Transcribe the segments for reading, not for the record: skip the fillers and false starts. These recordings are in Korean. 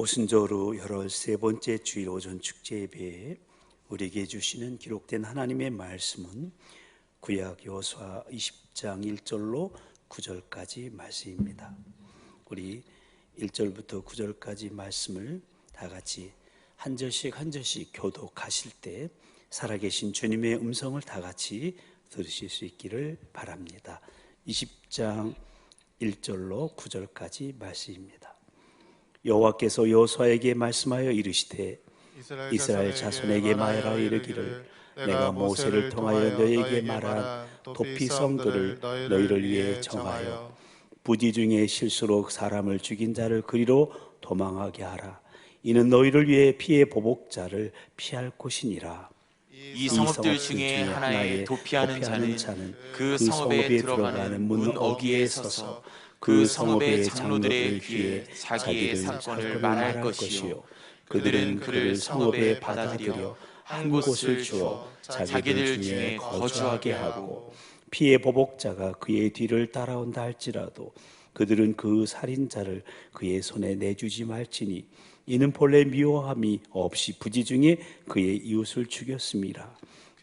오순절후 열흘 세 번째 주일 오전 축제 예배에 우리에게 주시는 기록된 하나님의 말씀은 구약 여호수아 20장 1절로 9절까지 말씀입니다. 우리 1절부터 9절까지 말씀을 다 같이 한 절씩 한 절씩 교독하실 때 살아계신 주님의 음성을 다 같이 들으실 수 있기를 바랍니다. 20장 1절로 9절까지 말씀입니다. 여호와께서 여호수아에게 말씀하여 이르시되 이스라엘 자손에게 말하여 이르기를 내가 모세를 통하여 너희에게 말한 도피 성들을 너희를 위해 정하여 부지 중에 실수로 사람을 죽인 자를 그리로 도망하게 하라. 이는 너희를 위해 피의 보복자를 피할 곳이니라. 이 성읍들 중에 하나에 도피하는 자는 그 성읍에 들어가는 문 어귀에 서서 그 성읍의 장로들의 귀에 자기의 사건을 말할 것이요 그들은 그를 성읍에 받아들여 한 곳을 주어 자기들 중에 거주하게 하고 피의 보복자가 그의 뒤를 따라온다 할지라도 그들은 그 살인자를 그의 손에 내주지 말지니 이는 본래 미워함이 없이 부지 중에 그의 이웃을 죽였음이라.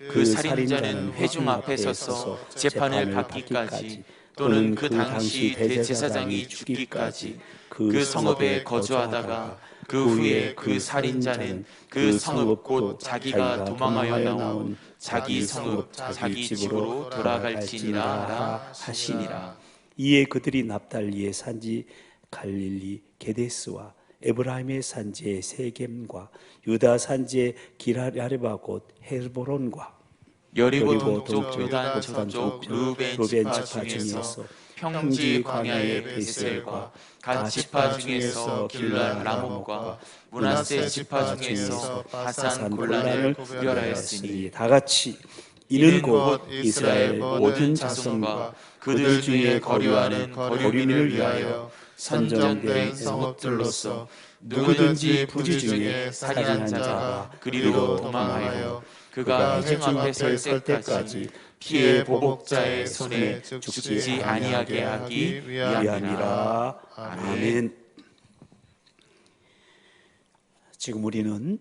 그 살인자는 회중 앞에 서서 재판을 받기까지 또는 그 당시 대제사장이 죽기까지 그 성읍에 거주하다가 그 후에 그 살인자는 그 성읍 곧 자기가 도망하여 나온 자기 성읍 자기 집으로 돌아갈지니라 하시니라. 이에 그들이 납달리의 산지 갈릴리 게데스와 에브라임의 산지의 세겜과 유다 산지의 기럇야립과 곧 헬보론과 여리고 동쪽 요단 저쪽 루벤 지파 중에서 평지 광야의 베셀과 갓 지파 중에서 길라 라못과 므낫세 지파 중에서 바산 골란을 구별하였으니 다 같이 이는 곧 이스라엘 모든 자손과 그들 중에 거류하는 거류민을 위하여 선정된 성읍들로서 누구든지 부지 중에 살인한 자가 그리로 도망하여 그가 회중 앞에 설 때까지 피의 보복자의 손에 죽지 아니하게 하기 위함이라. 아멘. 지금 우리는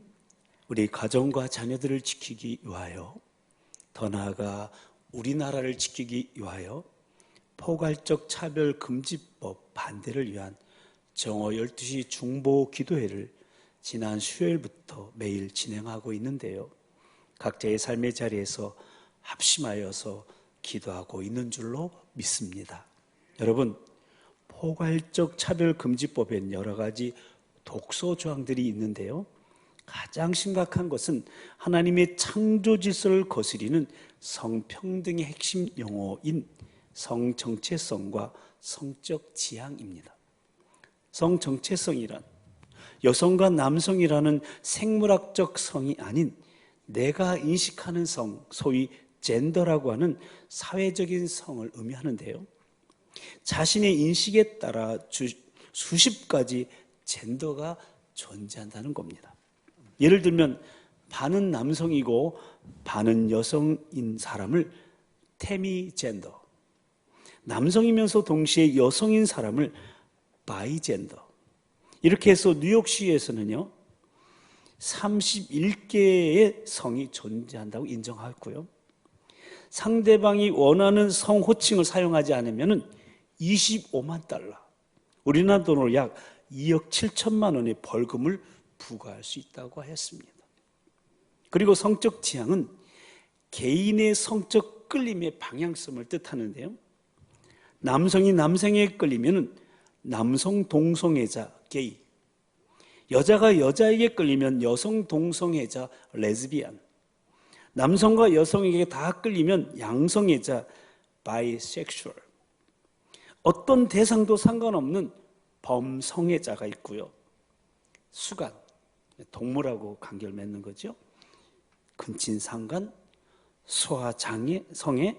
우리 가정과 자녀들을 지키기 위하여, 더 나아가 우리나라를 지키기 위하여 포괄적 차별금지법 반대를 위한 정오 12시 중보 기도회를 지난 수요일부터 매일 진행하고 있는데요. 각자의 삶의 자리에서 합심하여서 기도하고 있는 줄로 믿습니다. 여러분, 포괄적 차별금지법엔 여러 가지 독소 조항들이 있는데요. 가장 심각한 것은 하나님의 창조 질서를 거스리는 성평등의 핵심 용어인 성정체성과 성적 지향입니다. 성정체성이란 여성과 남성이라는 생물학적 성이 아닌 내가 인식하는 성, 소위 젠더라고 하는 사회적인 성을 의미하는데요. 자신의 인식에 따라 수십 가지 젠더가 존재한다는 겁니다. 예를 들면 반은 남성이고 반은 여성인 사람을 테미젠더, 남성이면서 동시에 여성인 사람을 바이젠더, 이렇게 해서 뉴욕시에서는요 31개의 성이 존재한다고 인정하고요, 상대방이 원하는 성 호칭을 사용하지 않으면 25만 달러, 우리나라 돈으로 약 2억 7천만 원의 벌금을 부과할 수 있다고 했습니다. 그리고 성적 지향은 개인의 성적 끌림의 방향성을 뜻하는데요, 남성이 남성에게 끌리면 남성 동성애자 게이, 여자가 여자에게 끌리면 여성 동성애자 레즈비안, 남성과 여성에게 다 끌리면 양성애자 바이섹슈얼, 어떤 대상도 상관없는 범성애자가 있고요, 수간, 동물하고 관계를 맺는 거죠, 근친상간, 소아장애, 성애,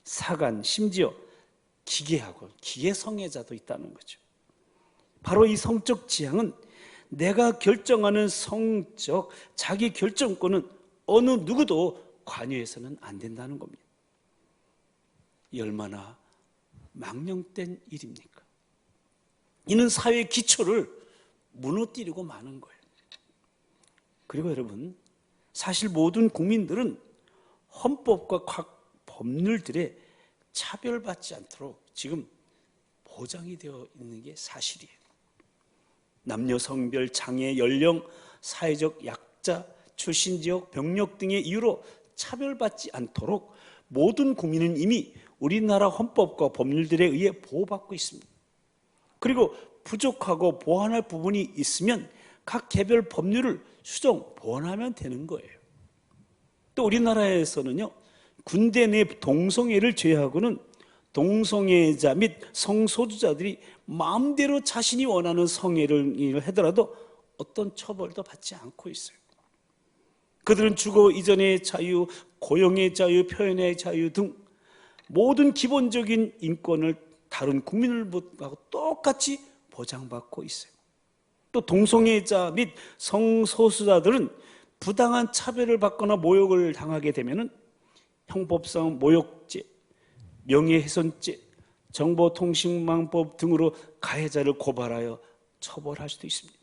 사간, 심지어 기계하고 기계성애자도 있다는 거죠. 바로 이 성적 지향은 내가 결정하는 성적 자기 결정권은 어느 누구도 관여해서는 안 된다는 겁니다. 이 얼마나 망령된 일입니까? 이는 사회의 기초를 무너뜨리고 마는 거예요. 그리고 여러분, 사실 모든 국민들은 헌법과 각 법률들에 차별받지 않도록 지금 보장이 되어 있는 게 사실이에요. 남녀, 성별, 장애, 연령, 사회적 약자, 출신 지역, 병력 등의 이유로 차별받지 않도록 모든 국민은 이미 우리나라 헌법과 법률들에 의해 보호받고 있습니다. 그리고 부족하고 보완할 부분이 있으면 각 개별 법률을 수정, 보완하면 되는 거예요. 또 우리나라에서는요, 군대 내 동성애를 제외하고는 동성애자 및 성소수자들이 마음대로 자신이 원하는 성애를 하더라도 어떤 처벌도 받지 않고 있어요. 그들은 주거 이전의 자유, 고용의 자유, 표현의 자유 등 모든 기본적인 인권을 다른 국민들하고 똑같이 보장받고 있어요. 또 동성애자 및 성소수자들은 부당한 차별을 받거나 모욕을 당하게 되면 형법상 모욕죄, 명예훼손죄, 정보통신망법 등으로 가해자를 고발하여 처벌할 수도 있습니다.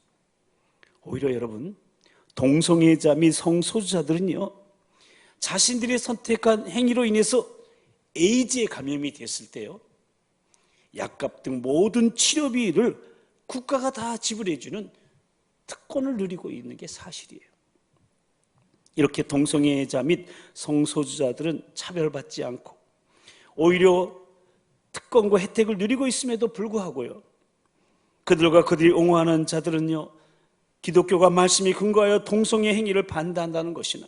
오히려 여러분, 동성애자 및 성소수자들은요, 자신들이 선택한 행위로 인해서 에이즈에 감염이 됐을 때요, 약값 등 모든 치료비를 국가가 다 지불해주는 특권을 누리고 있는 게 사실이에요. 이렇게 동성애자 및 성소수자들은 차별받지 않고 오히려 특권과 혜택을 누리고 있음에도 불구하고요, 그들과 그들이 옹호하는 자들은요, 기독교가 말씀에 근거하여 동성애 행위를 반대한다는 것이나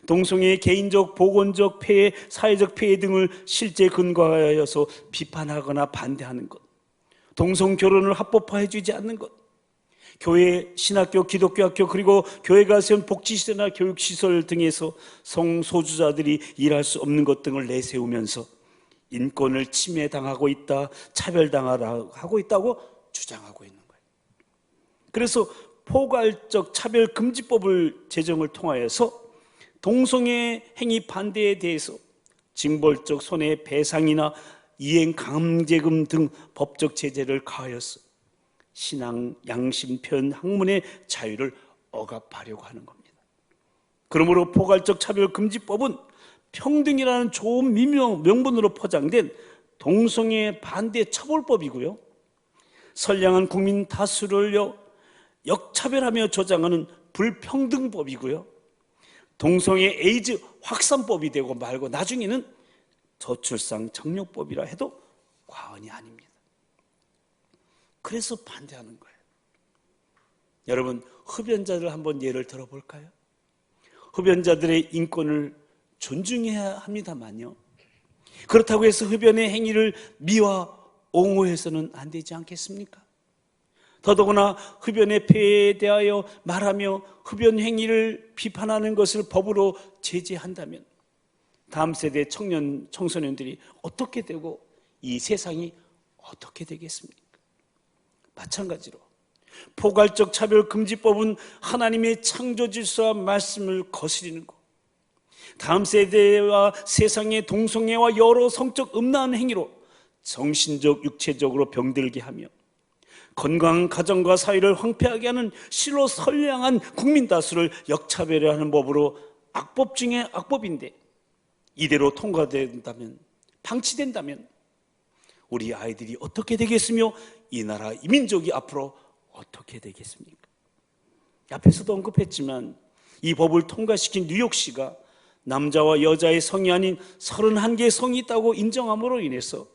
동성애의 개인적, 보건적 폐해, 사회적 폐해 등을 실제 근거하여서 비판하거나 반대하는 것, 동성결혼을 합법화해 주지 않는 것, 교회, 신학교, 기독교 학교 그리고 교회가 세운 복지시설이나 교육시설 등에서 성소수자들이 일할 수 없는 것 등을 내세우면서 인권을 침해당하고 있다, 차별당하고 있다고 주장하고 있는 거예요. 그래서 포괄적 차별금지법을 제정을 통하여서 동성애 행위 반대에 대해서 징벌적 손해배상이나 이행 강제금 등 법적 제재를 가하여서 신앙, 양심, 표현, 학문의 자유를 억압하려고 하는 겁니다. 그러므로 포괄적 차별금지법은 평등이라는 좋은 명분으로 포장된 동성애 반대 처벌법이고요, 선량한 국민 다수를 역차별하며 조장하는 불평등법이고요, 동성애 에이즈 확산법이 되고 말고 나중에는 저출산 정력법이라 해도 과언이 아닙니다. 그래서 반대하는 거예요. 여러분, 흡연자들 한번 예를 들어볼까요? 흡연자들의 인권을 존중해야 합니다만요, 그렇다고 해서 흡연의 행위를 미화, 옹호해서는 안 되지 않겠습니까? 더더구나 흡연의 폐해에 대하여 말하며 흡연 행위를 비판하는 것을 법으로 제재한다면 다음 세대 청소년들이 어떻게 되고 이 세상이 어떻게 되겠습니까? 마찬가지로 포괄적 차별금지법은 하나님의 창조 질서와 말씀을 거스리는 것, 다음 세대와 세상의 동성애와 여러 성적 음란한 행위로 정신적, 육체적으로 병들게 하며 건강한 가정과 사회를 황폐하게 하는 실로 선량한 국민 다수를 역차별하는 법으로 악법 중에 악법인데, 이대로 통과된다면, 방치된다면 우리 아이들이 어떻게 되겠으며 이 나라 이민족이 앞으로 어떻게 되겠습니까? 앞에서도 언급했지만 이 법을 통과시킨 뉴욕시가 남자와 여자의 성이 아닌 31개의 성이 있다고 인정함으로 인해서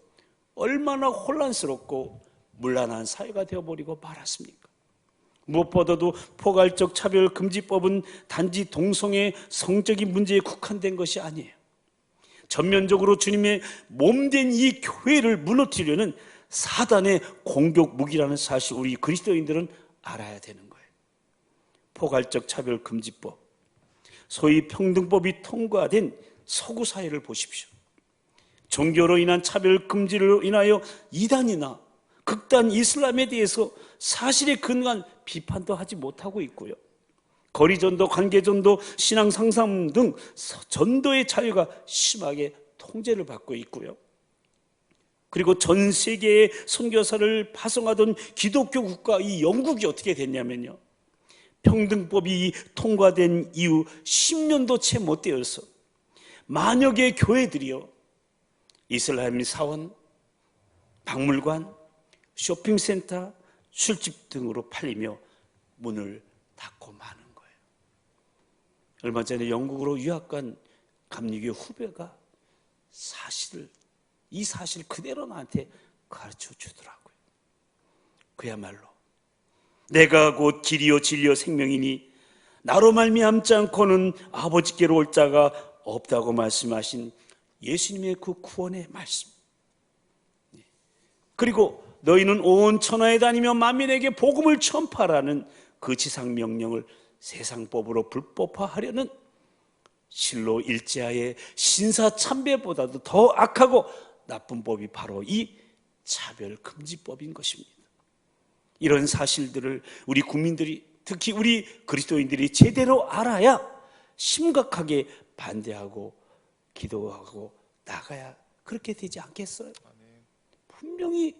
얼마나 혼란스럽고 문란한 사회가 되어버리고 말았습니까? 무엇보다도 포괄적 차별금지법은 단지 동성애 성적인 문제에 국한된 것이 아니에요. 전면적으로 주님의 몸된 이 교회를 무너뜨리려는 사단의 공격 무기라는 사실, 우리 그리스도인들은 알아야 되는 거예요. 포괄적 차별금지법, 소위 평등법이 통과된 서구 사회를 보십시오. 종교로 인한 차별금지로 인하여 이단이나 극단 이슬람에 대해서 사실에 근거한 비판도 하지 못하고 있고요, 거리전도, 관계전도, 신앙상담 등 전도의 자유가 심하게 통제를 받고 있고요, 그리고 전 세계에 선교사를 파송하던 기독교 국가 이 영국이 어떻게 됐냐면요, 평등법이 통과된 이후 10년도 채 못 되어서 만여 개의 교회들이요, 이슬람 사원, 박물관, 쇼핑센터, 술집 등으로 팔리며 문을 닫고 마는 거예요. 얼마 전에 영국으로 유학 간 감리교 후배가 이 사실 그대로 나한테 가르쳐 주더라고요. 그야말로 내가 곧 길이요 진리요 생명이니 나로 말미암지 않고는 아버지께로 올 자가 없다고 말씀하신 예수님의 그 구원의 말씀, 그리고 너희는 온 천하에 다니며 만민에게 복음을 전파하라는 그 지상 명령을 세상법으로 불법화하려는 실로 일제하에 신사참배보다도 더 악하고 나쁜 법이 바로 이 차별금지법인 것입니다. 이런 사실들을 우리 국민들이, 특히 우리 그리스도인들이 제대로 알아야 심각하게 반대하고 기도하고 나가야 그렇게 되지 않겠어요? 분명히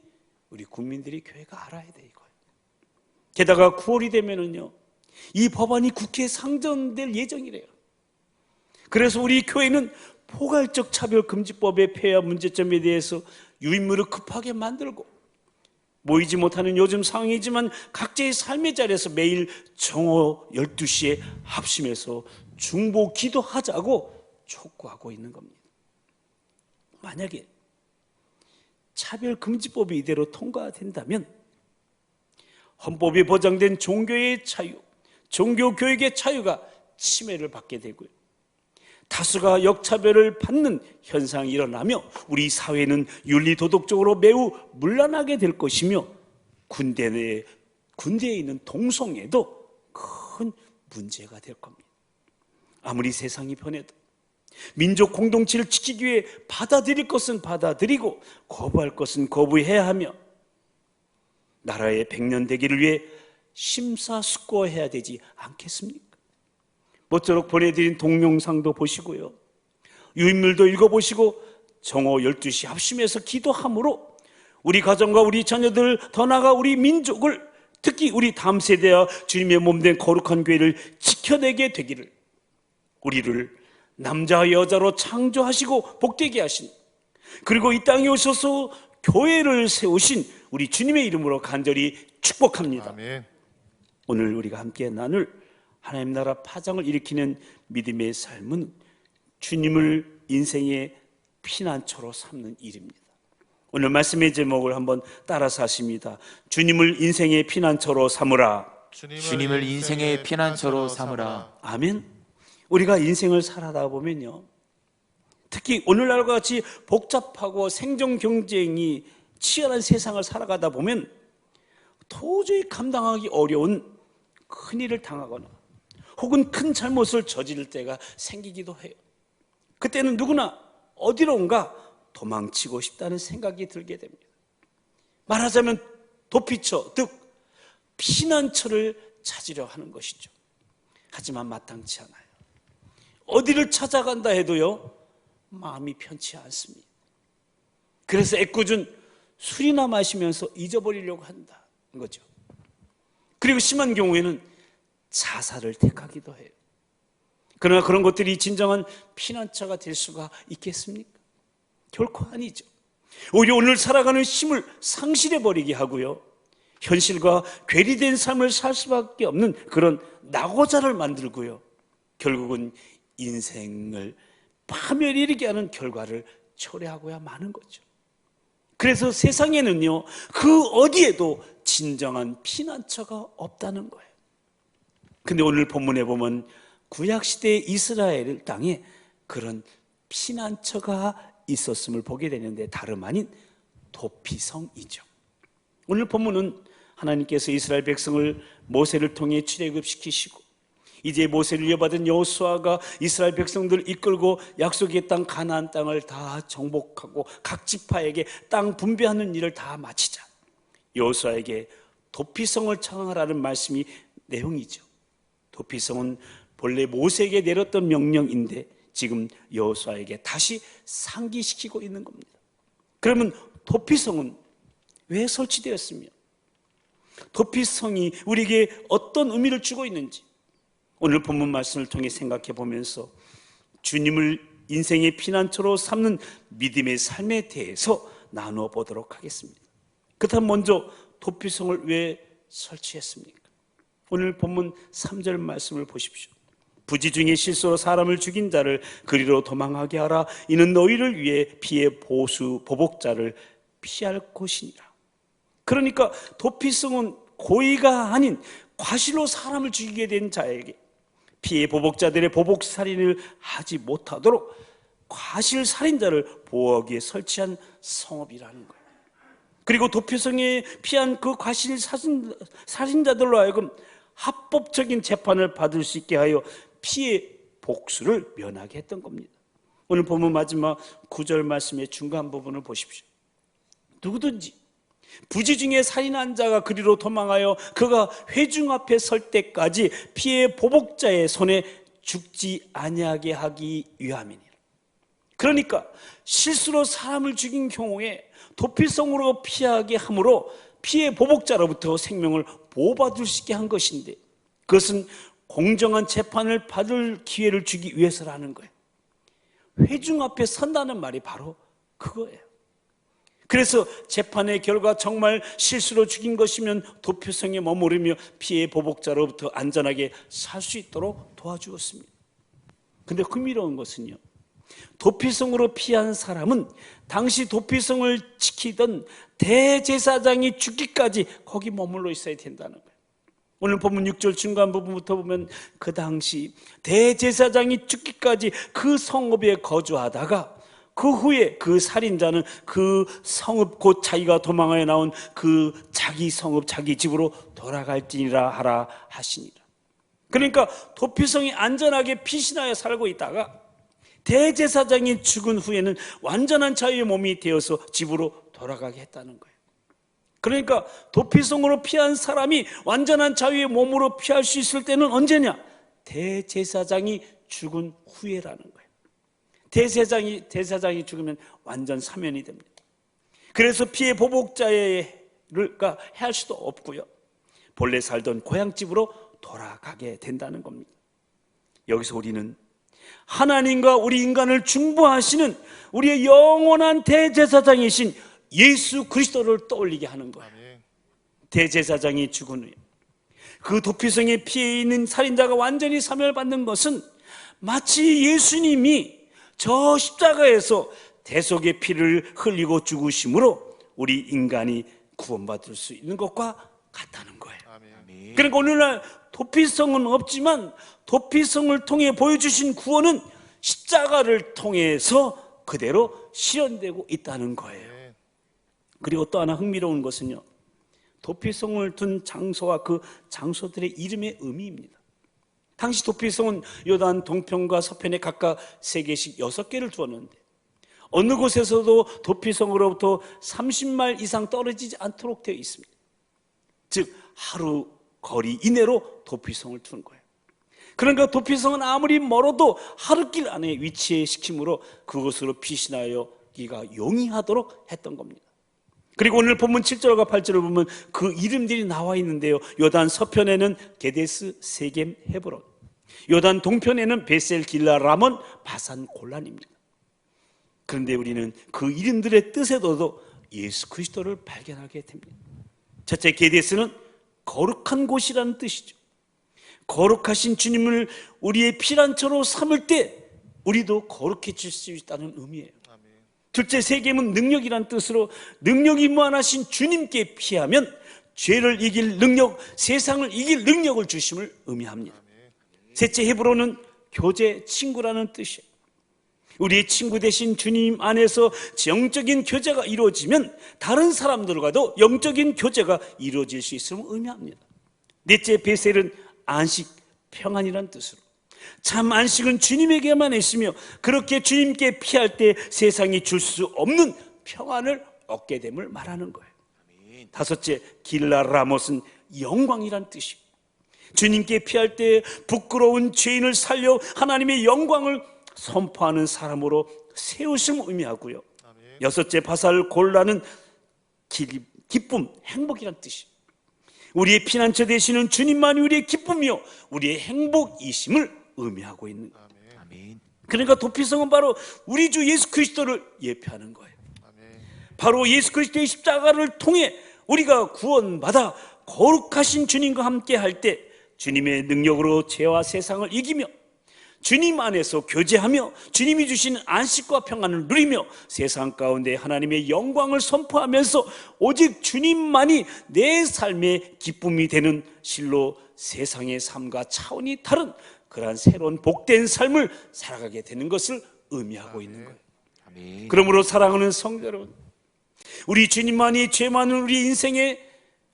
우리 국민들이, 교회가 알아야 돼, 이거예요. 게다가 9월이 되면은요, 이 법안이 국회에 상정될 예정이래요. 그래서 우리 교회는 포괄적 차별금지법의 폐하 문제점에 대해서 유인물을 급하게 만들고, 모이지 못하는 요즘 상황이지만 각자의 삶의 자리에서 매일 정오 12시에 합심해서 중보 기도하자고 촉구하고 있는 겁니다. 만약에 차별금지법이 이대로 통과된다면 헌법에 보장된 종교의 자유, 종교교육의 자유가 침해를 받게 되고요, 다수가 역차별을 받는 현상이 일어나며 우리 사회는 윤리도덕적으로 매우 문란하게 될 것이며 군대에 있는 동성애도 큰 문제가 될 겁니다. 아무리 세상이 변해도 민족 공동체를 지키기 위해 받아들일 것은 받아들이고 거부할 것은 거부해야 하며 나라의 백년대계를 위해 심사숙고해야 되지 않겠습니까? 모쪼록 보내드린 동영상도 보시고요, 유인물도 읽어보시고 정오 12시 합심해서 기도함으로 우리 가정과 우리 자녀들, 더 나아가 우리 민족을, 특히 우리 다음 세대와 주님의 몸된 거룩한 교회를 지켜내게 되기를, 우리를 남자와 여자로 창조하시고 복되게 하신, 그리고 이 땅에 오셔서 교회를 세우신 우리 주님의 이름으로 간절히 축복합니다. 아멘. 오늘 우리가 함께 나눌 하나님 나라 파장을 일으키는 믿음의 삶은 주님을 인생의 피난처로 삼는 일입니다. 오늘 말씀의 제목을 한번 따라서 하십니다. 주님을 인생의 피난처로 삼으라. 주님을 인생의 피난처로 삼으라. 아멘. 우리가 인생을 살아다 보면요, 특히 오늘날과 같이 복잡하고 생존 경쟁이 치열한 세상을 살아가다 보면 도저히 감당하기 어려운 큰일을 당하거나 혹은 큰 잘못을 저지를 때가 생기기도 해요. 그때는 누구나 어디론가 도망치고 싶다는 생각이 들게 됩니다. 말하자면 도피처, 즉 피난처를 찾으려 하는 것이죠. 하지만 마땅치 않아요. 어디를 찾아간다 해도요, 마음이 편치 않습니다. 그래서 애꿎은 술이나 마시면서 잊어버리려고 한다는 거죠. 그리고 심한 경우에는 자살을 택하기도 해요. 그러나 그런 것들이 진정한 피난처가 될 수가 있겠습니까? 결코 아니죠. 오히려 오늘 살아가는 힘을 상실해버리게 하고요, 현실과 괴리된 삶을 살 수밖에 없는 그런 낙오자를 만들고요, 결국은 인생을 파멸에 이르게 하는 결과를 초래하고야 마는 거죠. 그래서 세상에는요, 그 어디에도 진정한 피난처가 없다는 거예요. 근데 오늘 본문에 보면 구약시대의 이스라엘 땅에 그런 피난처가 있었음을 보게 되는데 다름 아닌 도피성이죠. 오늘 본문은 하나님께서 이스라엘 백성을 모세를 통해 출애굽시키시고 이제 모세를 이어받은 여호수아가 이스라엘 백성들을 이끌고 약속의 땅 가나안 땅을 다 정복하고 각 지파에게 땅 분배하는 일을 다 마치자 여호수아에게 도피성을 창하라는 말씀이 내용이죠. 도피성은 본래 모세에게 내렸던 명령인데 지금 여호수아에게 다시 상기시키고 있는 겁니다. 그러면 도피성은 왜 설치되었으며 도피성이 우리에게 어떤 의미를 주고 있는지 오늘 본문 말씀을 통해 생각해 보면서 주님을 인생의 피난처로 삼는 믿음의 삶에 대해서 나누어 보도록 하겠습니다. 그렇다면 먼저 도피성을 왜 설치했습니까? 오늘 본문 3절 말씀을 보십시오. 부지 중에 실수로 사람을 죽인 자를 그리로 도망하게 하라. 이는 너희를 위해 피의 보복자를 피할 곳이니라. 그러니까 도피성은 고의가 아닌 과실로 사람을 죽이게 된 자에게 피해 보복자들의 보복살인을 하지 못하도록 과실살인자를 보호하기에 설치한 성읍이라는 거예요. 그리고 도피성에 피한 그 과실살인자들로 하여금 합법적인 재판을 받을 수 있게 하여 피해 복수를 면하게 했던 겁니다. 오늘 본문 마지막 9절 말씀의 중간 부분을 보십시오. 누구든지 부지 중에 살인한 자가 그리로 도망하여 그가 회중 앞에 설 때까지 피해 보복자의 손에 죽지 아니하게 하기 위함이니라. 그러니까 실수로 사람을 죽인 경우에 도피성으로 피하게 함으로 피해 보복자로부터 생명을 보호받을 수 있게 한 것인데 그것은 공정한 재판을 받을 기회를 주기 위해서라는 거예요. 회중 앞에 선다는 말이 바로 그거예요. 그래서 재판의 결과 정말 실수로 죽인 것이면 도피성에 머무르며 피해 보복자로부터 안전하게 살 수 있도록 도와주었습니다. 그런데 흥미로운 것은요, 도피성으로 피한 사람은 당시 도피성을 지키던 대제사장이 죽기까지 거기 머물러 있어야 된다는 거예요. 오늘 본문 6절 중간 부분부터 보면 그 당시 대제사장이 죽기까지 그 성읍에 거주하다가 그 후에 그 살인자는 그 성읍 곧 자기가 도망하여 나온 그 자기 성읍 자기 집으로 돌아갈지니라 하라 하시니라. 그러니까 도피성이 안전하게 피신하여 살고 있다가 대제사장이 죽은 후에는 완전한 자유의 몸이 되어서 집으로 돌아가게 했다는 거예요. 그러니까 도피성으로 피한 사람이 완전한 자유의 몸으로 피할 수 있을 때는 언제냐? 대제사장이 죽은 후에라는 거예요. 대제사장이 죽으면 완전 사면이 됩니다. 그래서 피해 보복자가 할 수도 없고요, 본래 살던 고향집으로 돌아가게 된다는 겁니다. 여기서 우리는 하나님과 우리 인간을 중보하시는 우리의 영원한 대제사장이신 예수 그리스도를 떠올리게 하는 거예요. 대제사장이 죽은 후에 그 도피성에 피해 있는 살인자가 완전히 사면을 받는 것은 마치 예수님이 저 십자가에서 대속의 피를 흘리고 죽으심으로 우리 인간이 구원받을 수 있는 것과 같다는 거예요. 그러니까 오늘날 도피성은 없지만 도피성을 통해 보여주신 구원은 십자가를 통해서 그대로 실현되고 있다는 거예요. 그리고 또 하나 흥미로운 것은요, 도피성을 둔 장소와 그 장소들의 이름의 의미입니다. 당시 도피성은 요단 동편과 서편에 각각 3개씩 6개를 두었는데 어느 곳에서도 도피성으로부터 30마일 이상 떨어지지 않도록 되어 있습니다. 즉 하루 거리 이내로 도피성을 둔 거예요. 그러니까 도피성은 아무리 멀어도 하루길 안에 위치시킴으로 그곳으로 피신하기가 용이하도록 했던 겁니다. 그리고 오늘 본문 7절과 8절을 보면 그 이름들이 나와 있는데요, 요단 서편에는 게데스, 세겜, 헤브론, 요단 동편에는 베셀, 길라, 라몬, 바산, 골란입니다. 그런데 우리는 그 이름들의 뜻에도 예수 그리스도를 발견하게 됩니다. 첫째, 게데스는 거룩한 곳이라는 뜻이죠. 거룩하신 주님을 우리의 피난처로 삼을 때 우리도 거룩해질 수 있다는 의미예요. 둘째, 세겜은 능력이란 뜻으로 능력이 무한하신 주님께 피하면 죄를 이길 능력, 세상을 이길 능력을 주심을 의미합니다. 셋째, 헤브론은 교제, 친구라는 뜻이에요. 우리의 친구 되신 주님 안에서 영적인 교제가 이루어지면 다른 사람들과도 영적인 교제가 이루어질 수 있음을 의미합니다. 넷째, 베셀은 안식, 평안이란 뜻으로 참 안식은 주님에게만 있으며 그렇게 주님께 피할 때 세상이 줄 수 없는 평안을 얻게 됨을 말하는 거예요. 다섯째, 길라 라못은 영광이란 뜻이에요. 주님께 피할 때 부끄러운 죄인을 살려 하나님의 영광을 선포하는 사람으로 세우심을 의미하고요, 여섯째, 바살 골라는 기쁨, 행복이란 뜻이에요. 우리의 피난처 되시는 주님만이 우리의 기쁨이요 우리의 행복이심을 의미하고 있는 거예요. 아멘. 그러니까 도피성은 바로 우리 주 예수 그리스도를 예표하는 거예요. 바로 예수 그리스도의 십자가를 통해 우리가 구원받아 거룩하신 주님과 함께 할 때 주님의 능력으로 죄와 세상을 이기며 주님 안에서 교제하며 주님이 주시는 안식과 평안을 누리며 세상 가운데 하나님의 영광을 선포하면서 오직 주님만이 내 삶의 기쁨이 되는 실로 세상의 삶과 차원이 다른 그러한 새로운 복된 삶을 살아가게 되는 것을 의미하고 있는 거예요. 아멘. 그러므로 사랑하는 성도 여러분, 우리 주님만이 죄 많은 우리 인생에,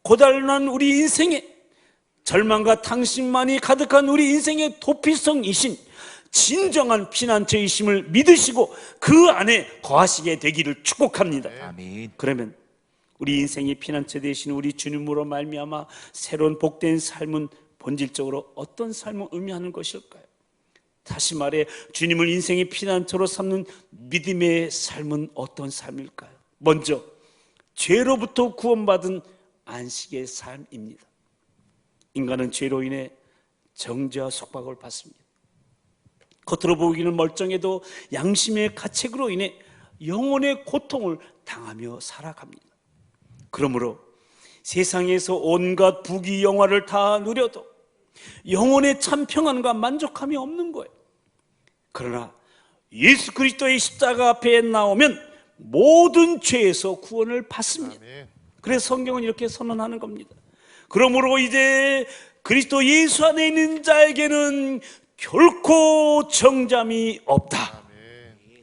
고달난 우리 인생에, 절망과 탕심만이 가득한 우리 인생의 도피성이신 진정한 피난처이심을 믿으시고 그 안에 거하시게 되기를 축복합니다. 아멘. 그러면 우리 인생의 피난처 되신 우리 주님으로 말미암아 새로운 복된 삶은 본질적으로 어떤 삶을 의미하는 것일까요? 다시 말해 주님을 인생의 피난처로 삼는 믿음의 삶은 어떤 삶일까요? 먼저 죄로부터 구원받은 안식의 삶입니다. 인간은 죄로 인해 정죄와 속박을 받습니다. 겉으로 보기는 멀쩡해도 양심의 가책으로 인해 영혼의 고통을 당하며 살아갑니다. 그러므로 세상에서 온갖 부귀 영화를 다 누려도 영혼의 참 평안과 만족함이 없는 거예요. 그러나 예수 그리스도의 십자가 앞에 나오면 모든 죄에서 구원을 받습니다. 그래서 성경은 이렇게 선언하는 겁니다. 그러므로 이제 그리스도 예수 안에 있는 자에게는 결코 정잠이 없다.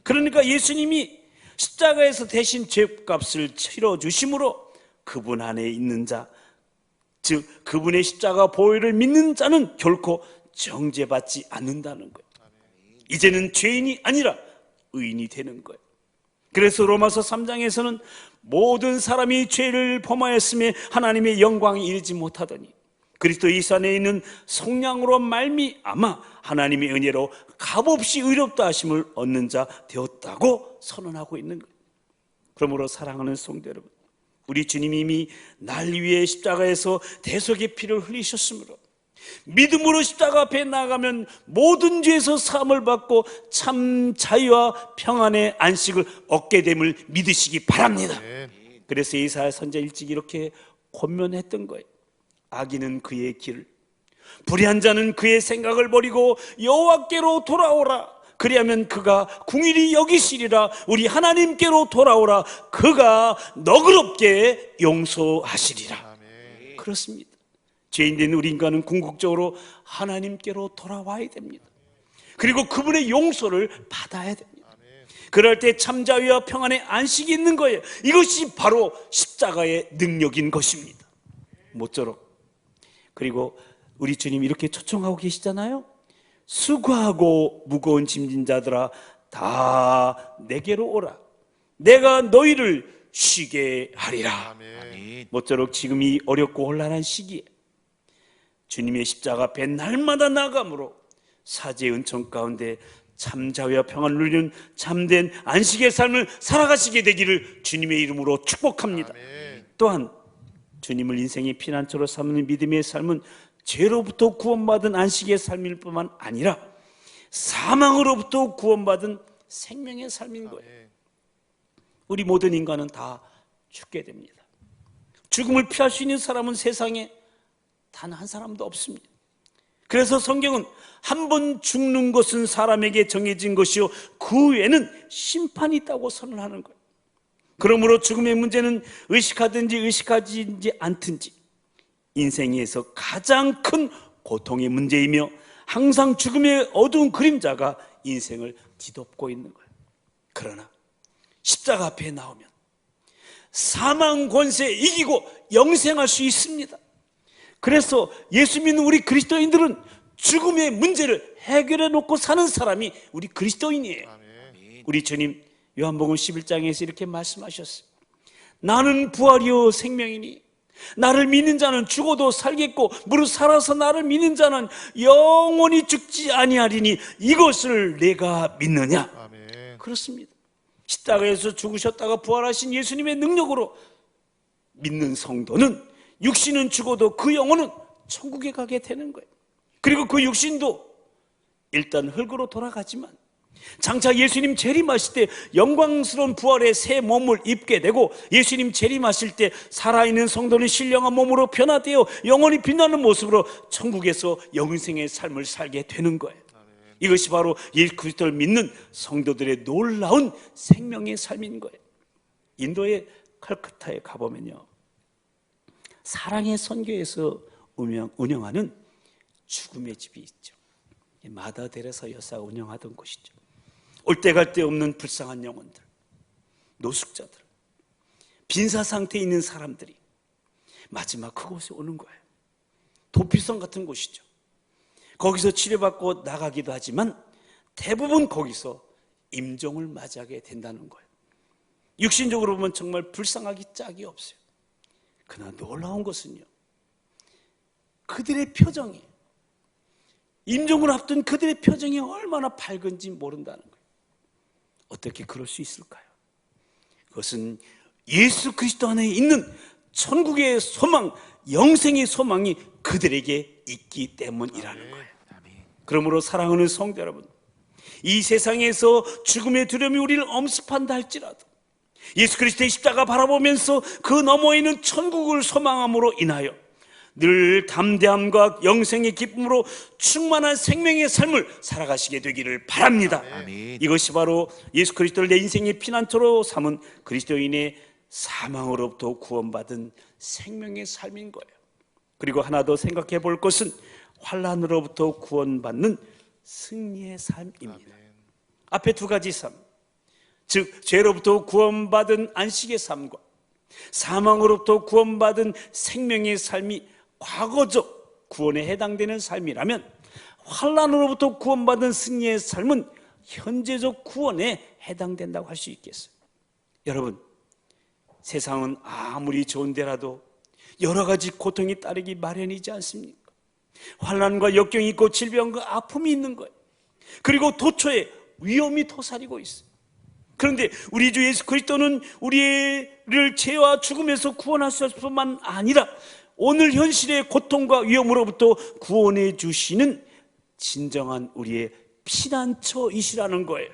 그러니까 예수님이 십자가에서 대신 죄값을 치러주심으로 그분 안에 있는 자, 즉 그분의 십자가 보혈을 믿는 자는 결코 정죄받지 않는다는 거예요. 이제는 죄인이 아니라 의인이 되는 거예요. 그래서 로마서 3장에서는 모든 사람이 죄를 범하였음에 하나님의 영광이 이르지 못하더니 그리스도 예수 안에 있는 성령으로 말미암아 하나님의 은혜로 값없이 의롭다 하심을 얻는 자 되었다고 선언하고 있는 거예요. 그러므로 사랑하는 성도 여러분, 우리 주님이 이미 날 위해 십자가에서 대속의 피를 흘리셨으므로 믿음으로 십자가 앞에 나가면 모든 죄에서 사함을 받고 참 자유와 평안의 안식을 얻게 됨을 믿으시기 바랍니다. 그래서 이사야 선지자 일찍 이렇게 권면했던 거예요. 악인은 그의 길을, 불의한 자는 그의 생각을 버리고 여호와께로 돌아오라. 그리하면 그가 궁일이 여기시리라. 우리 하나님께로 돌아오라. 그가 너그럽게 용서하시리라. 그렇습니다. 죄인된 우리 인간은 궁극적으로 하나님께로 돌아와야 됩니다. 그리고 그분의 용서를 받아야 됩니다. 그럴 때 참 자유와 평안의 안식이 있는 거예요. 이것이 바로 십자가의 능력인 것입니다. 모쪼록. 그리고 우리 주님 이렇게 초청하고 계시잖아요. 수고하고 무거운 짐진 자들아 다 내게로 오라. 내가 너희를 쉬게 하리라. 아멘. 모쪼록 지금 이 어렵고 혼란한 시기에 주님의 십자가 앞에 날마다 나아감으로 사제의 은총 가운데 참 자유와 평안을 누리는 참된 안식의 삶을 살아가시게 되기를 주님의 이름으로 축복합니다. 또한 주님을 인생의 피난처로 삼는 믿음의 삶은 죄로부터 구원받은 안식의 삶일 뿐만 아니라 사망으로부터 구원받은 생명의 삶인 거예요. 우리 모든 인간은 다 죽게 됩니다. 죽음을 피할 수 있는 사람은 세상에 단 한 사람도 없습니다. 그래서 성경은 한 번 죽는 것은 사람에게 정해진 것이요 그 외에는 심판이 있다고 선언하는 거예요. 그러므로 죽음의 문제는 의식하든지 의식하지 않든지 인생에서 가장 큰 고통의 문제이며 항상 죽음의 어두운 그림자가 인생을 뒤덮고 있는 거예요. 그러나 십자가 앞에 나오면 사망 권세 이기고 영생할 수 있습니다. 그래서 예수 믿는 우리 그리스도인들은 죽음의 문제를 해결해 놓고 사는 사람이 우리 그리스도인이에요. 우리 주님 요한복음 11장에서 이렇게 말씀하셨어요. 나는 부활이요 생명이니 나를 믿는 자는 죽어도 살겠고 무릇 살아서 나를 믿는 자는 영원히 죽지 아니하리니 이것을 내가 믿느냐? 그렇습니다. 십자가에서 죽으셨다가 부활하신 예수님의 능력으로 믿는 성도는 육신은 죽어도 그 영혼은 천국에 가게 되는 거예요. 그리고 그 육신도 일단 흙으로 돌아가지만 장차 예수님 재림하실 때 영광스러운 부활의 새 몸을 입게 되고, 예수님 재림하실 때 살아있는 성도는 신령한 몸으로 변화되어 영원히 빛나는 모습으로 천국에서 영생의 삶을 살게 되는 거예요. 이것이 바로 예수 그리스도를 믿는 성도들의 놀라운 생명의 삶인 거예요. 인도의 칼쿠타에 가보면요, 사랑의 선교에서 운영하는 죽음의 집이 있죠. 마더 데레사 여사가 운영하던 곳이죠. 올 때 갈 데 없는 불쌍한 영혼들, 노숙자들, 빈사 상태에 있는 사람들이 마지막 그곳에 오는 거예요. 도피성 같은 곳이죠. 거기서 치료받고 나가기도 하지만 대부분 거기서 임종을 맞이하게 된다는 거예요. 육신적으로 보면 정말 불쌍하기 짝이 없어요. 그러나 놀라운 것은요, 그들의 표정이, 임종을 앞둔 그들의 표정이 얼마나 밝은지 모른다는 거예요. 어떻게 그럴 수 있을까요? 그것은 예수 그리스도 안에 있는 천국의 소망, 영생의 소망이 그들에게 있기 때문이라는 거예요. 그러므로 사랑하는 성도 여러분, 이 세상에서 죽음의 두려움이 우리를 엄습한다 할지라도 예수 그리스도의 십자가 바라보면서 그 너머에 있는 천국을 소망함으로 인하여 늘 담대함과 영생의 기쁨으로 충만한 생명의 삶을 살아가시게 되기를 바랍니다. 아멘. 이것이 바로 예수 그리스도를 내 인생의 피난처로 삼은 그리스도인의 사망으로부터 구원받은 생명의 삶인 거예요. 그리고 하나 더 생각해 볼 것은 환난으로부터 구원받는 승리의 삶입니다. 앞에 두 가지 삶, 즉 죄로부터 구원받은 안식의 삶과 사망으로부터 구원받은 생명의 삶이 과거적 구원에 해당되는 삶이라면, 환난으로부터 구원받은 승리의 삶은 현재적 구원에 해당된다고 할 수 있겠어요. 여러분, 세상은 아무리 좋은 데라도 여러 가지 고통이 따르기 마련이지 않습니까? 환난과 역경이 있고 질병과 아픔이 있는 거예요. 그리고 도처에 위험이 도사리고 있어요. 그런데 우리 주 예수 그리스도는 우리를 죄와 죽음에서 구원하실 뿐만 아니라 오늘 현실의 고통과 위험으로부터 구원해 주시는 진정한 우리의 피난처이시라는 거예요.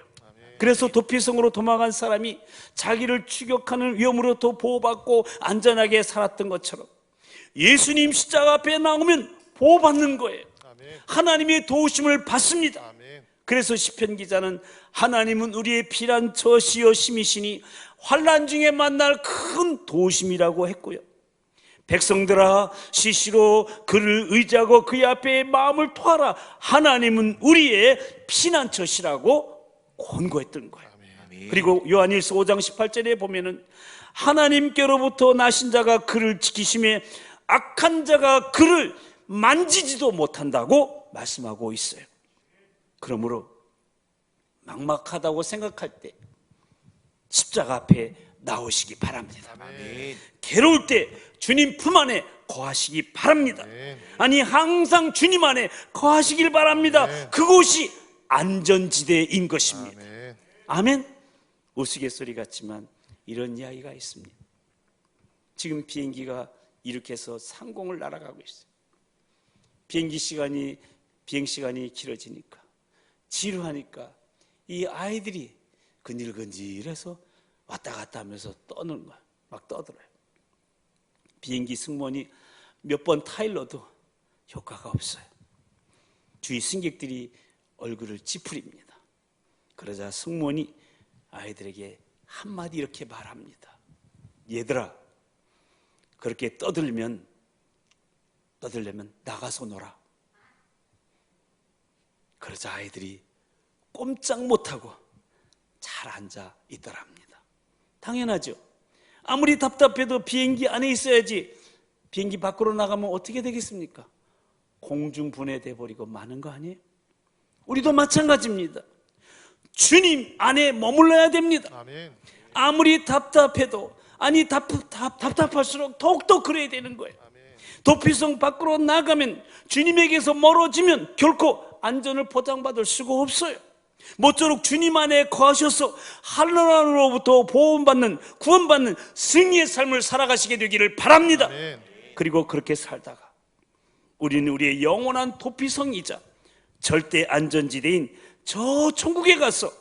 그래서 도피성으로 도망간 사람이 자기를 추격하는 위험으로부터 보호받고 안전하게 살았던 것처럼 예수님 십자가 앞에 나오면 보호받는 거예요. 하나님의 도우심을 받습니다. 그래서 시편 기자는 하나님은 우리의 피난처시여 심이시니 환난 중에 만날 큰 도우심이라고 했고요, 백성들아 시시로 그를 의지하고 그의 앞에 마음을 토하라, 하나님은 우리의 피난처시라고 권고했던 거예요. 그리고 요한일서 5장 18절에 보면은 하나님께로부터 나신 자가 그를 지키심에 악한 자가 그를 만지지도 못한다고 말씀하고 있어요. 그러므로 막막하다고 생각할 때 십자가 앞에 나오시기 바랍니다. 괴로울 때 주님 품 안에 거하시기 바랍니다. 아니, 항상 주님 안에 거하시길 바랍니다. 그곳이 안전지대인 것입니다. 아멘. 우스갯소리 같지만 이런 이야기가 있습니다. 지금 비행기가 이렇게 해서 상공을 날아가고 있어요. 비행 시간이 길어지니까, 지루하니까 이 아이들이 근질근질해서 왔다 갔다 하면서 떠는 거야. 막 떠들어요. 비행기 승무원이 몇 번 타일러도 효과가 없어요. 주위 승객들이 얼굴을 찌푸립니다. 그러자 승무원이 아이들에게 한마디 이렇게 말합니다. 얘들아, 그렇게 떠들려면 나가서 놀아. 그러자 아이들이 꼼짝 못하고 잘 앉아 있더랍니다. 당연하죠. 아무리 답답해도 비행기 안에 있어야지. 비행기 밖으로 나가면 어떻게 되겠습니까? 공중분해돼 버리고 마는 거 아니에요? 우리도 마찬가지입니다. 주님 안에 머물러야 됩니다. 아멘. 아무리 답답해도, 아니 답답할수록 더욱더 그래야 되는 거예요. 도피성 밖으로 나가면, 주님에게서 멀어지면 결코 안전을 보장받을 수가 없어요. 모쪼록 주님 안에 거하셔서 하나님으로부터 보호받는, 구원받는 승리의 삶을 살아가시게 되기를 바랍니다. 그리고 그렇게 살다가 우리는 우리의 영원한 도피성이자 절대 안전지대인 저 천국에 가서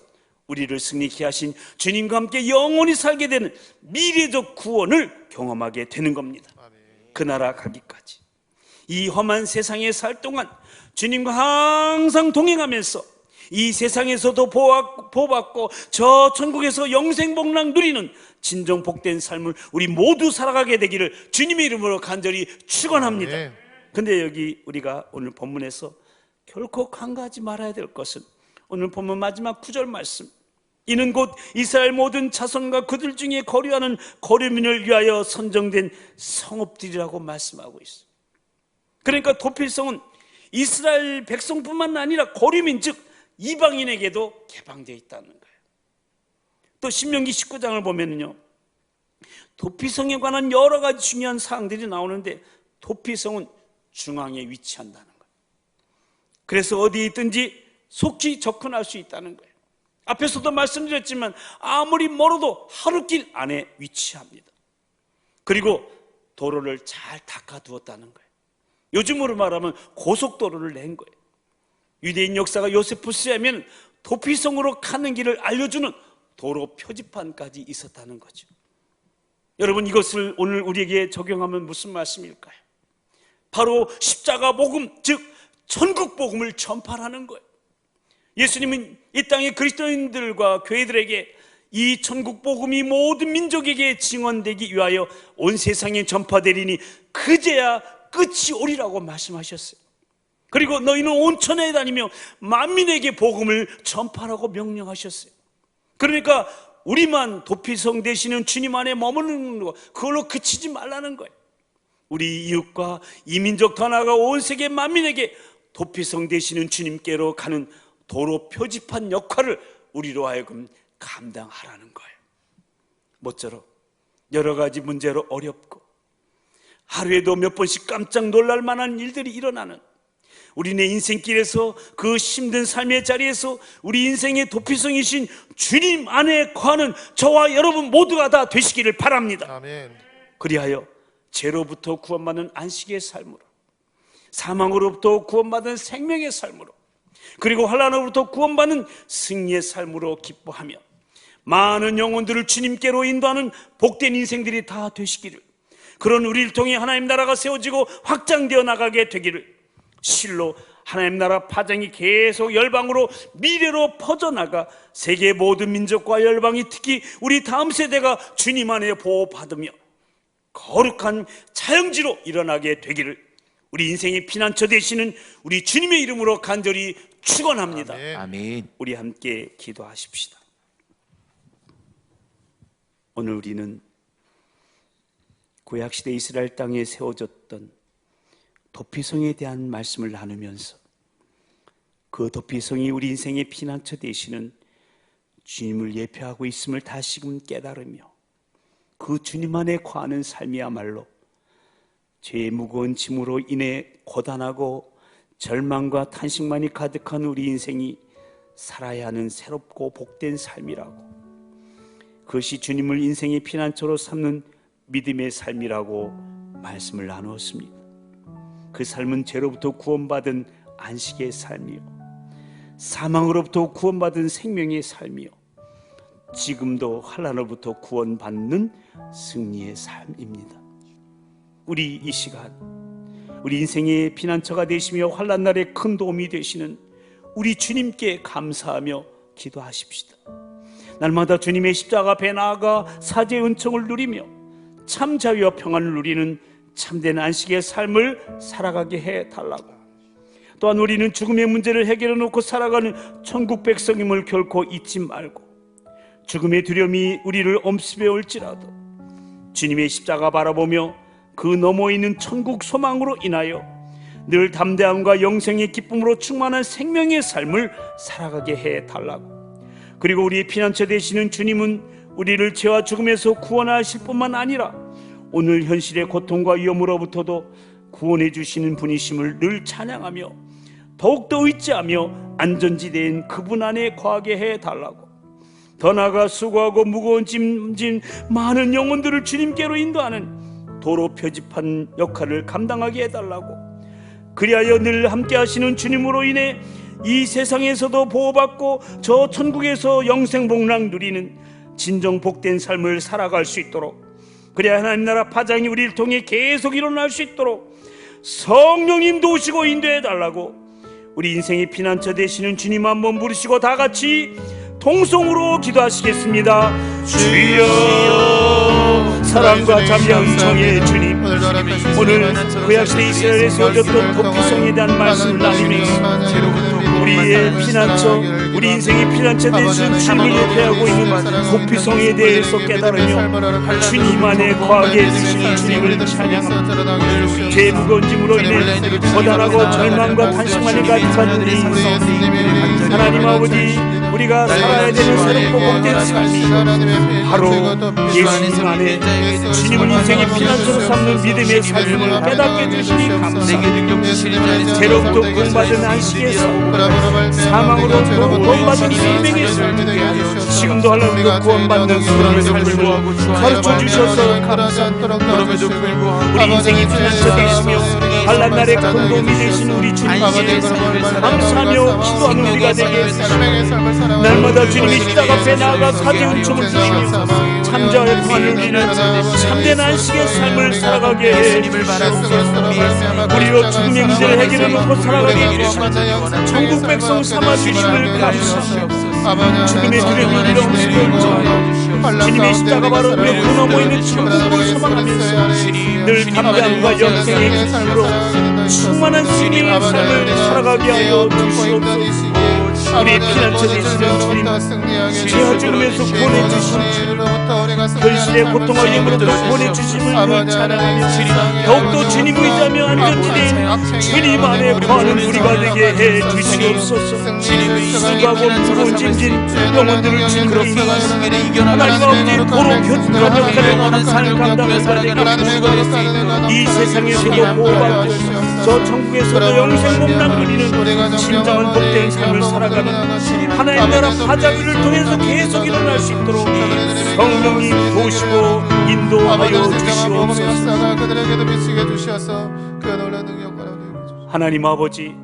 우리를 승리케 하신 주님과 함께 영원히 살게 되는 미래적 구원을 경험하게 되는 겁니다. 그 나라 가기까지 이 험한 세상에 살 동안 주님과 항상 동행하면서 이 세상에서도 보호받고 저 천국에서 영생복락 누리는 진정 복된 삶을 우리 모두 살아가게 되기를 주님의 이름으로 간절히 축원합니다. 근데 여기 우리가 오늘 본문에서 결코 간과하지 말아야 될 것은 오늘 본문 마지막 9절 말씀, 이는 곧 이스라엘 모든 자손과 그들 중에 거류하는 거류민을 위하여 선정된 성읍들이라고 말씀하고 있어요. 그러니까 도필성은 이스라엘 백성뿐만 아니라 거류민, 즉 이방인에게도 개방되어 있다는 거예요. 또 신명기 19장을 보면요, 도피성에 관한 여러 가지 중요한 사항들이 나오는데 도피성은 중앙에 위치한다는 거예요. 그래서 어디에 있든지 속히 접근할 수 있다는 거예요. 앞에서도 말씀드렸지만 아무리 멀어도 하루길 안에 위치합니다. 그리고 도로를 잘 닦아두었다는 거예요. 요즘으로 말하면 고속도로를 낸 거예요. 유대인 역사가 요세푸스에 하면 도피성으로 가는 길을 알려주는 도로 표지판까지 있었다는 거죠. 여러분, 이것을 오늘 우리에게 적용하면 무슨 말씀일까요? 바로 십자가 복음, 즉 천국 복음을 전파하는 거예요. 예수님은 이 땅의 그리스도인들과 교회들에게 이 천국 복음이 모든 민족에게 증언되기 위하여 온 세상에 전파되리니 그제야 끝이 오리라고 말씀하셨어요. 그리고 너희는 온 천하에 다니며 만민에게 복음을 전파하라고 명령하셨어요. 그러니까 우리만 도피성 되시는 주님 안에 머무르는 거, 그걸로 그치지 말라는 거예요. 우리 이웃과 이민족 더 나아가 온 세계 만민에게 도피성 되시는 주님께로 가는 도로 표지판 역할을 우리로 하여금 감당하라는 거예요. 모쪼록 여러 가지 문제로 어렵고 하루에도 몇 번씩 깜짝 놀랄 만한 일들이 일어나는 우리네 인생길에서, 그 힘든 삶의 자리에서 우리 인생의 도피성이신 주님 안에 거하는 저와 여러분 모두가 다 되시기를 바랍니다. 아멘. 그리하여 죄로부터 구원받는 안식의 삶으로, 사망으로부터 구원받은 생명의 삶으로, 그리고 환난으로부터 구원받는 승리의 삶으로 기뻐하며 많은 영혼들을 주님께로 인도하는 복된 인생들이 다 되시기를, 그런 우리를 통해 하나님 나라가 세워지고 확장되어 나가게 되기를, 실로 하나님 나라 파장이 계속 열방으로 미래로 퍼져나가 세계 모든 민족과 열방이, 특히 우리 다음 세대가 주님 안에 보호받으며 거룩한 자영지로 일어나게 되기를 우리 인생의 피난처 되시는 우리 주님의 이름으로 간절히 축원합니다. 아멘. 우리 함께 기도하십시다. 오늘 우리는 구약시대 이스라엘 땅에 세워졌던 도피성에 대한 말씀을 나누면서 그 도피성이 우리 인생의 피난처 되시는 주님을 예표하고 있음을 다시금 깨달으며 그 주님 안에 거하는 삶이야말로 죄의 무거운 짐으로 인해 고단하고 절망과 탄식만이 가득한 우리 인생이 살아야 하는 새롭고 복된 삶이라고, 그것이 주님을 인생의 피난처로 삼는 믿음의 삶이라고 말씀을 나누었습니다. 그 삶은 죄로부터 구원받은 안식의 삶이요, 사망으로부터 구원받은 생명의 삶이요, 지금도 환난으로부터 구원받는 승리의 삶입니다. 우리 이 시간, 우리 인생의 피난처가 되시며 환난날에 큰 도움이 되시는 우리 주님께 감사하며 기도하십시다. 날마다 주님의 십자가 앞에 나아가 사죄의 은총을 누리며 참 자유와 평안을 누리는 참된 안식의 삶을 살아가게 해달라고, 또한 우리는 죽음의 문제를 해결해 놓고 살아가는 천국 백성임을 결코 잊지 말고, 죽음의 두려움이 우리를 엄습해 올지라도 주님의 십자가 바라보며 그 너머 있는 천국 소망으로 인하여 늘 담대함과 영생의 기쁨으로 충만한 생명의 삶을 살아가게 해달라고, 그리고 우리의 피난처 되시는 주님은 우리를 죄와 죽음에서 구원하실 뿐만 아니라 오늘 현실의 고통과 위험으로부터도 구원해 주시는 분이심을 늘 찬양하며 더욱더 의지하며 안전지대인 그분 안에 거하게 해달라고, 더 나아가 수고하고 무거운 짐진 많은 영혼들을 주님께로 인도하는 도로 표지판 역할을 감당하게 해달라고, 그리하여 늘 함께 하시는 주님으로 인해 이 세상에서도 보호받고 저 천국에서 영생복락 누리는 진정 복된 삶을 살아갈 수 있도록, 그래야 하나님 나라 파장이 우리를 통해 계속 일어날 수 있도록 성령님 도우시고 인도해 달라고, 우리 인생의 피난처 되시는 주님 한번 부르시고 다 같이 통성으로 기도하시겠습니다. 주여, 사랑과 자비한 정의 주님, 오늘 구약시대 이스라엘에서 얻었던 도피성에 대한 말씀을 나누면서 우리의 피난처, 우리 인생의 피난처 되신 주님을 예배하고 있는 도피성에 대해서 깨달으며 주님 안에 거하게 해주시는 주님을 찬양합니다. 죄 무거운 짐으로 인해 고단하고 절망과 탄식만이 가득한 우리 인생, 하나님 아버지, 우리가 살아야 되는 새롭고 복된 삶이 바로 예수님 안에 주님을 인생의 피난처로 삼는 믿음의 삶을 깨닫게 해주시니 감사합니다. 죄로부터 구원받은 안식의 삶, 사망으로부터 구원받은 생명의 삶, 지금도 하나님과 구원받는 그럼에도 불구하고 가르쳐 주셔서 감사합니다. 우리 인생의 피난처 되시며 환난 날의 큰 도움이 되신 우리 주님께 감사하며 기도하는 우리가 되게 해주시고, 날마다 주님이 십자가 앞에 나아가 사죄의 춤을 추시며 참자의 평안을 누리는 참된 안식의 삶을 살아가게 해주시옵소서. 우리로 죽음의 문제를 해결해 놓고 살아가게 해주시고 천국 백성 삼아주심을 감사합니다. 죽음의 두려움이 밀어붙이고 주님의 십자가 바로 우리 그 너머 있는 천국을 소망하면서 늘 담대함과 영생의 삶으로 충만한 승리의 삶을 살아가게 하여 주시옵소서. 우리의 피난처 되시는 주님, 죄와 죽음에서 구원해 주신 주님, 현실의 고통과 힘으로부터 구원해 주심을 늘 찬양하며 더욱더 주님 의지하며 안전지대인 주님 안에 거하는 우리가 되게 해 주시옵소서. 수고하고 무거운 짐진 영혼들을 주님께 인도하시는 하나님 아버지 도로 표준한 역할을 하는 삶을 감당하는 자 되게 해주시고, 이 세상에서도 보호받고 저 천국에서도 영생복락 누리는 진정한 복된 삶을 살아가는 하나님 나라 파자기를 통해서 계속 일어날 수 있도록 성령님 도우시고 인도하여 주시옵소서. 하나님 아버지,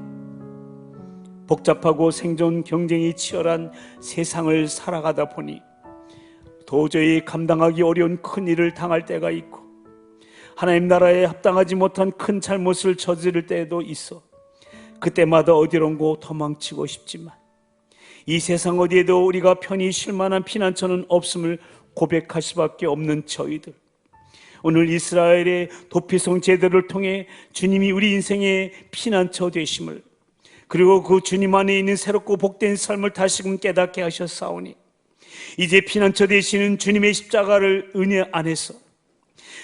복잡하고 생존 경쟁이 치열한 세상을 살아가다 보니 도저히 감당하기 어려운 큰 일을 당할 때가 있고, 하나님 나라에 합당하지 못한 큰 잘못을 저지를 때도 있어 그때마다 어디론고 도망치고 싶지만 이 세상 어디에도 우리가 편히 쉴 만한 피난처는 없음을 고백할 수밖에 없는 저희들, 오늘 이스라엘의 도피성 제도를 통해 주님이 우리 인생의 피난처 되심을, 그리고 그 주님 안에 있는 새롭고 복된 삶을 다시금 깨닫게 하셨사오니 이제 피난처 되시는 주님의 십자가를 은혜 안에서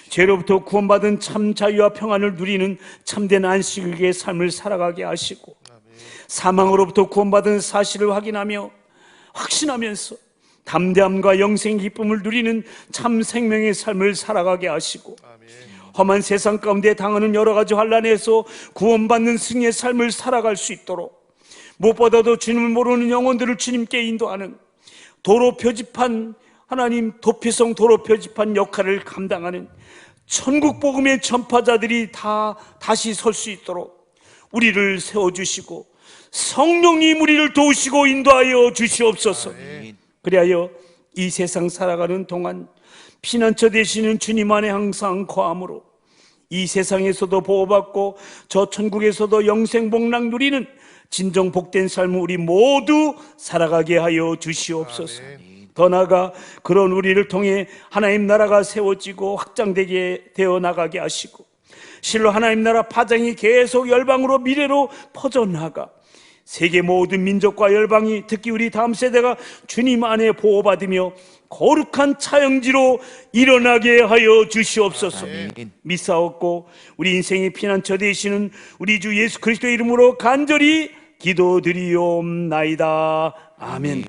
죄로부터 구원받은 참 자유와 평안을 누리는 참된 안식의 삶을 살아가게 하시고, 사망으로부터 구원받은 사실을 확신하면서 담대함과 영생 기쁨을 누리는 참 생명의 삶을 살아가게 하시고, 험한 세상 가운데 당하는 여러 가지 환난에서 구원받는 승리의 삶을 살아갈 수 있도록, 무엇보다도 주님을 모르는 영혼들을 주님께 인도하는 도로 표지판, 하나님 도피성 도로 표지판 역할을 감당하는 천국 복음의 전파자들이 다시 설 수 있도록 우리를 세워주시고 성령님 우리를 도우시고 인도하여 주시옵소서. 그리하여 이 세상 살아가는 동안 피난처 되시는 주님 안에 항상 거함으로 이 세상에서도 보호받고 저 천국에서도 영생복락 누리는 진정 복된 삶을 우리 모두 살아가게 하여 주시옵소서. 더 나아가 그런 우리를 통해 하나님 나라가 세워지고 확장되게 되어 나가게 하시고, 실로 하나님 나라 파장이 계속 열방으로 미래로 퍼져나가 세계 모든 민족과 열방이, 특히 우리 다음 세대가 주님 안에 보호받으며 거룩한 차영지로 일어나게 하여 주시옵소서. 믿사옵고 우리 인생의 피난처 되시는 우리 주 예수 그리스도의 이름으로 간절히 기도드리옵나이다. 아멘.